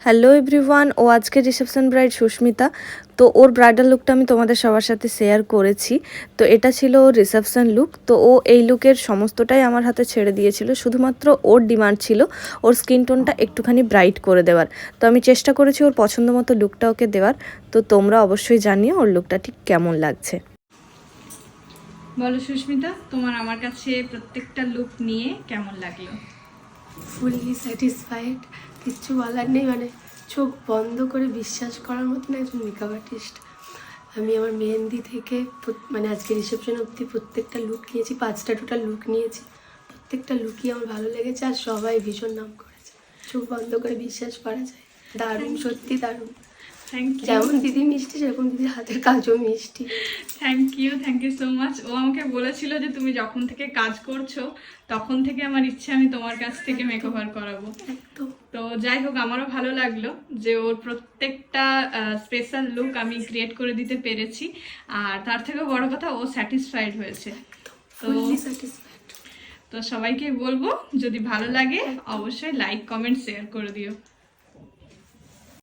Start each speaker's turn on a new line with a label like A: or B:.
A: Hello everyone, ও আজকের reception bride Susmita. তো ওর bridal লুকটা আমি তোমাদের সবার সাথে শেয়ার করেছি। তো এটা ছিল ওর রিসেপশন লুক। তো ও এই লুকের সমস্তটাই আমার হাতে ছেড়ে দিয়েছিল, শুধুমাত্র ওর ডিমান্ড ছিল ওর স্কিন টোনটা একটুখানি ব্রাইট করে দেওয়ার। তো আমি চেষ্টা করেছি ওর পছন্দ মতো লুকটা ওকে দেওয়ার। তো তোমরা অবশ্যই জানিও ওর লুকটা ঠিক কেমন লাগছে।
B: বলো সুস্মিতা, তোমার আমার কাছে প্রত্যেকটা লুক নিয়ে কেমন লাগলো?
C: ফুললি স্যাটিসফাইড, কিচ্ছু বলার নেই। মানে চোখ বন্ধ করে বিশ্বাস করার মতন একজন মেকআপ আর্টিস্ট। আমি আমার মেহেন্দি থেকে মানে আজকে রিসেপশন অবধি প্রত্যেকটা লুক নিয়েছি, 5টা টোটাল লুক নিয়েছি। প্রত্যেকটা লুকই আমার ভালো লেগেছে আর সবাই ভীষণ নাম করেছে। চোখ বন্ধ করে বিশ্বাস করা যায়, দারুণ, সত্যি দারুণ।
B: থ্যাংক ইউ,
C: যেমন দিদি মিষ্টি সেরকম দিদির হাতের কাজও মিষ্টি।
B: Thank you so much. ও আমাকে বলেছিল যে তুমি যখন থেকে কাজ করছো তখন থেকে আমার ইচ্ছে আমি তোমার কাছ থেকে মেকওভার করাবো।
C: একদম।
B: তো যাই হোক, আমারও ভালো লাগলো যে ওর প্রত্যেকটা স্পেশাল লুক আমি ক্রিয়েট করে দিতে পেরেছি। আর তার থেকেও বড় কথা, ও স্যাটিসফাইড হয়েছে।
C: Fully satisfied.
B: তো সবাইকে বলবো, যদি ভালো লাগে অবশ্যই লাইক কমেন্ট শেয়ার করে দিও।